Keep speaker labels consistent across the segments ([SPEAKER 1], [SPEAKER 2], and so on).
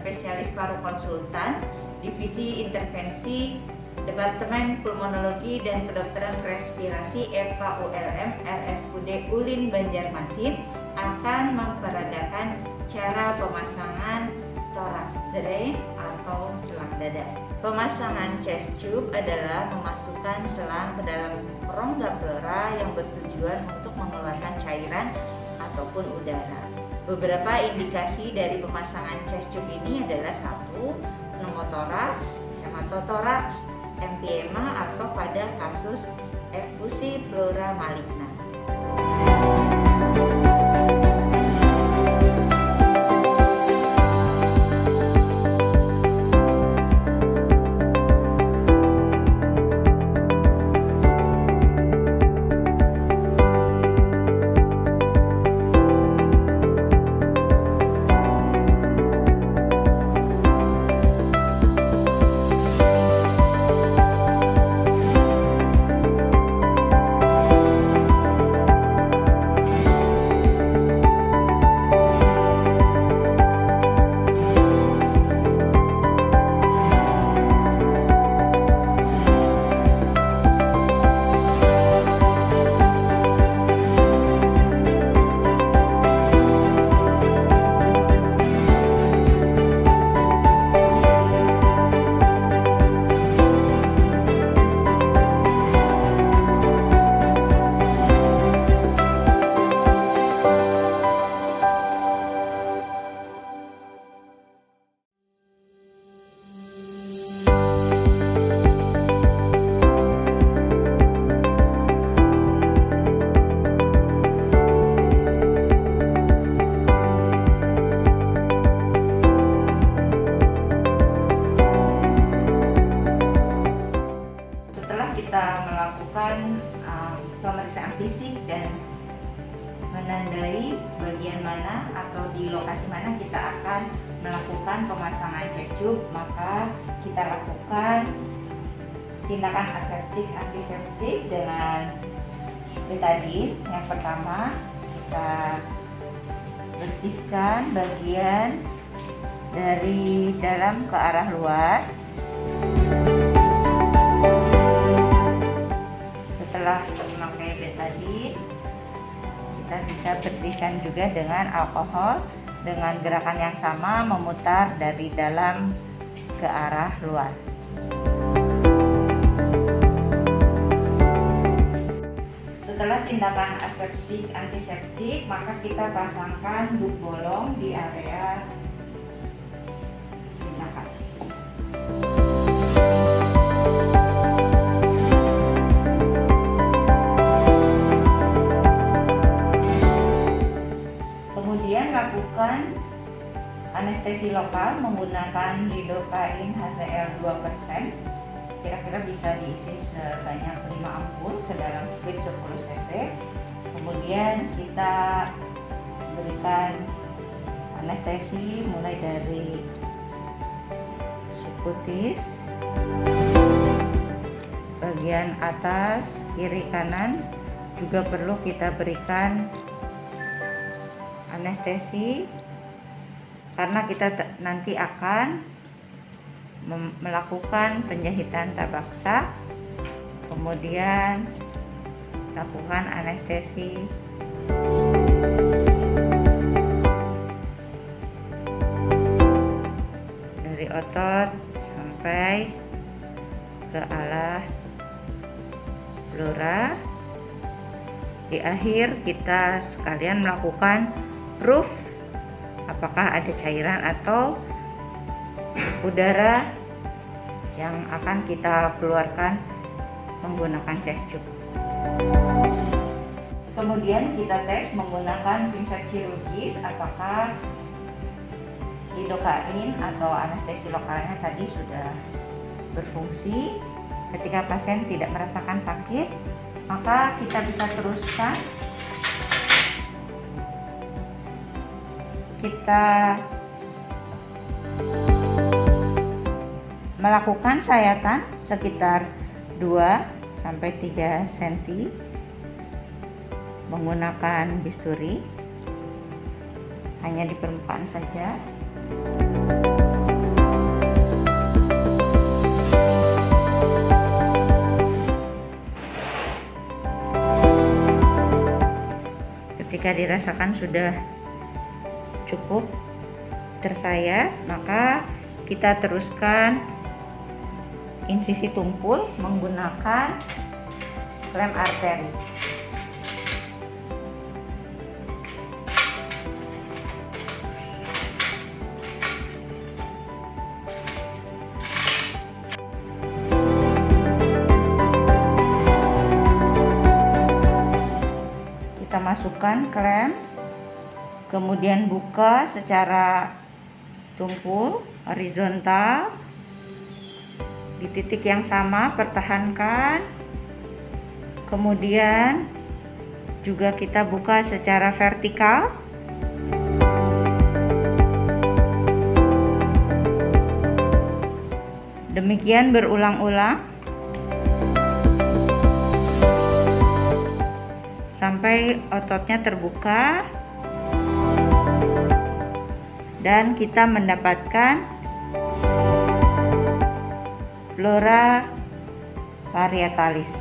[SPEAKER 1] spesialis paru konsultan, Divisi Intervensi, Departemen Pulmonologi dan Kedokteran Respirasi FKULM RSUD Ulin Banjarmasin akan memperagakan cara pemasangan thorax drain atau selang dada. Pemasangan chest tube adalah memasukkan selang ke dalam rongga pleura yang bertujuan untuk mengeluarkan cairan ataupun udara. Beberapa indikasi dari pemasangan chest tube ini adalah 1. Pneumotoraks, hematotoraks, emphysema atau pada kasus efusi pleura maligna. Kita melakukan pemeriksaan fisik dan menandai bagian mana atau di lokasi mana kita akan melakukan pemasangan chest tube, maka kita lakukan tindakan aseptik antiseptik dengan betadine. Yang pertama, kita bersihkan bagian dari dalam ke arah luar. Setelah memakai betadine, kita bisa bersihkan juga dengan alkohol dengan gerakan yang sama, memutar dari dalam ke arah luar. Setelah tindakan aseptik antiseptik, maka kita pasangkan buk bolong di area tindakan. Kemudian lakukan anestesi lokal menggunakan lidocaine HCl 2%. Kira-kira bisa diisi sebanyak 5 ampul ke dalam squid 10 cc. Kemudian kita berikan anestesi mulai dari subkutis, bagian atas, kiri, kanan. Juga perlu kita berikan anestesi karena kita nanti akan melakukan penjahitan tabak sak, kemudian lakukan anestesi dari otot sampai ke alah pleura. Di akhir kita sekalian melakukan proof apakah ada cairan atau udara yang akan kita keluarkan menggunakan chest tube. Kemudian kita tes menggunakan pinset chirurgis apakah lidocaine atau anestesi lokalnya tadi sudah berfungsi. Ketika pasien tidak merasakan sakit, maka kita bisa teruskan. Kita melakukan sayatan sekitar 2-3 cm menggunakan bisturi, hanya di permukaan saja. Jika dirasakan sudah cukup tersayat, maka kita teruskan insisi tumpul menggunakan lem arteri. Kita masukkan klem, kemudian buka secara tumpul horizontal di titik yang sama, pertahankan. Kemudian juga kita buka secara vertikal. Demikian berulang-ulang sampai ototnya terbuka dan kita mendapatkan pleura parietalis.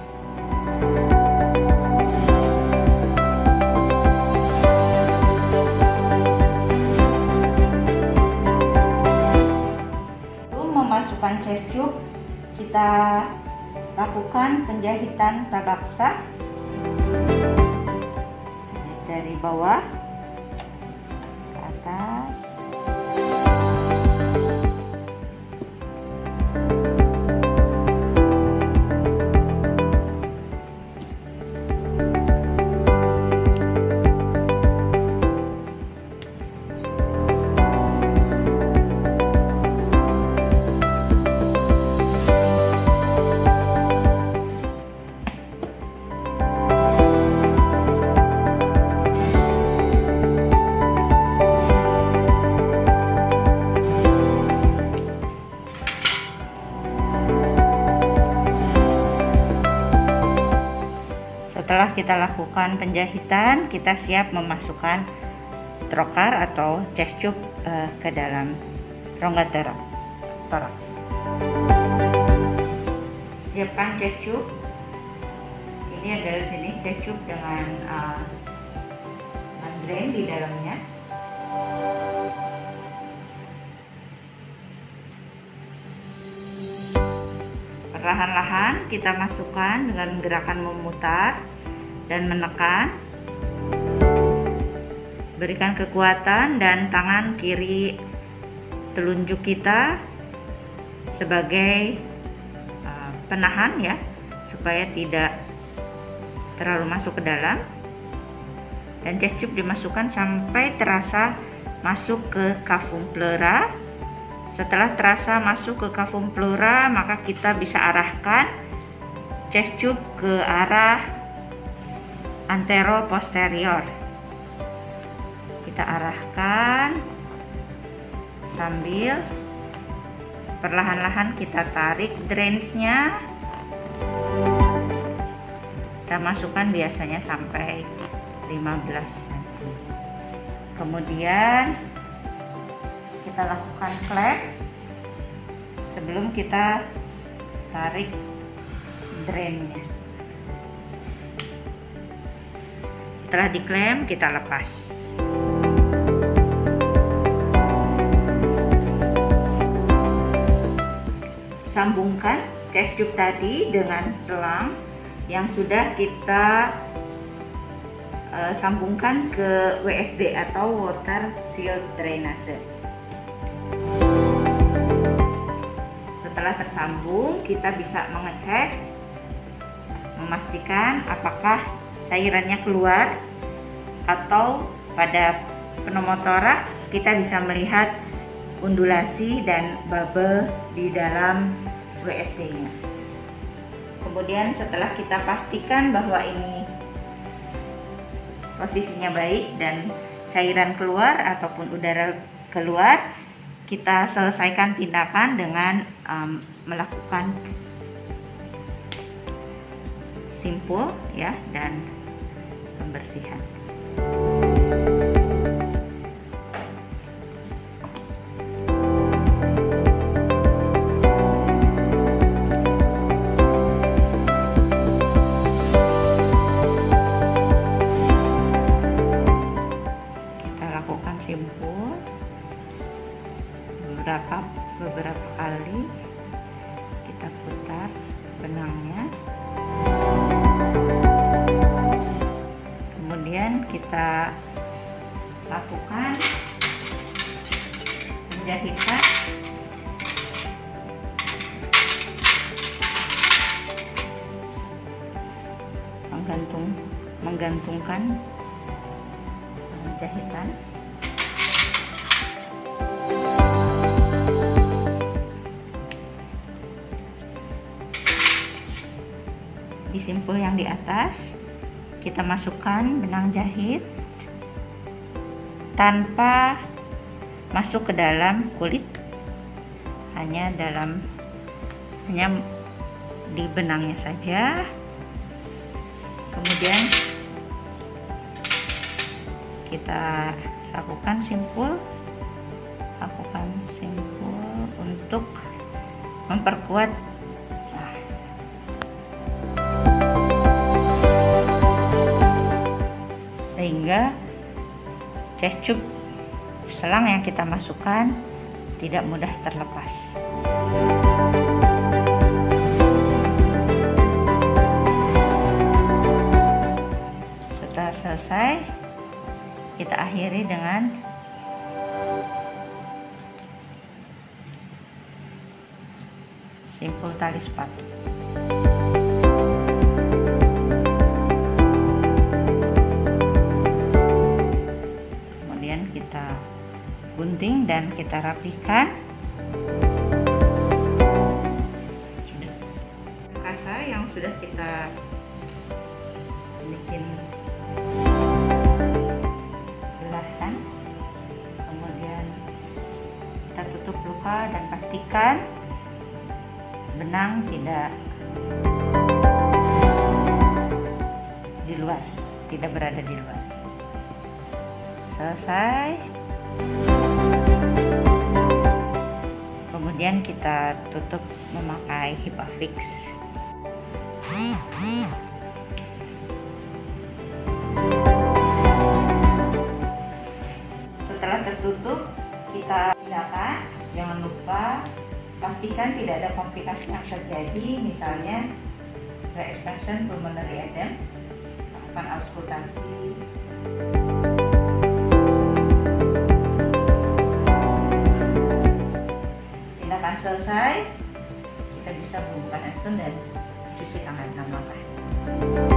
[SPEAKER 1] Sebelum memasukkan chest tube, kita lakukan penjahitan tabaksa dari bawah ke atas. Setelah kita lakukan penjahitan, kita siap memasukkan trokar atau chest tube ke dalam rongga toraks. Siapkan chest tube. Ini adalah jenis chest tube dengan drain di dalamnya. Perlahan-lahan kita masukkan dengan gerakan memutar dan menekan. Berikan kekuatan dan tangan kiri telunjuk kita sebagai penahan ya, supaya tidak terlalu masuk ke dalam. Dan chest tube dimasukkan sampai terasa masuk ke cavum pleura. Setelah terasa masuk ke cavum pleura, maka kita bisa arahkan chest tube ke arah antero-posterior. Kita arahkan sambil perlahan-lahan kita tarik drains-nya. Kita masukkan biasanya sampai 15 cm. Kemudian kita lakukan klep sebelum kita tarik drainnya. Setelah diklem, kita lepas. Sambungkan chest tube tadi dengan selang yang sudah kita sambungkan ke WSD atau water shield drainase. Setelah tersambung, kita bisa mengecek, memastikan apakah cairannya keluar, atau pada pneumotoraks kita bisa melihat undulasi dan bubble di dalam WSD-nya. Kemudian setelah kita pastikan bahwa ini posisinya baik dan cairan keluar ataupun udara keluar, kita selesaikan tindakan dengan melakukan simpul ya dan pembersihan. beberapa kali kita putar benangnya. Kemudian kita lakukan penjahitan menggantungkan jahitan. Di simpul yang di atas kita masukkan benang jahit tanpa masuk ke dalam kulit, hanya di benangnya saja. Kemudian kita lakukan simpul untuk memperkuat sehingga cecup selang yang kita masukkan tidak mudah terlepas. Setelah selesai, kita akhiri dengan simpul tali sepatu. Kemudian kita gunting dan kita rapikan. Kasa yang sudah kita bikin belasan, kemudian kita tutup luka dan pastikan benang tidak berada di luar. Selesai. Kemudian kita tutup memakai Hipafix. Setelah tertutup, kita pindahkan. Jangan lupa pastikan tidak ada komplikasi yang terjadi, misalnya re-expansion pulmonary edema, lakukan auskultasi. Tindakan selesai, kita bisa buka handphone dan cuci tangan 6 langkah.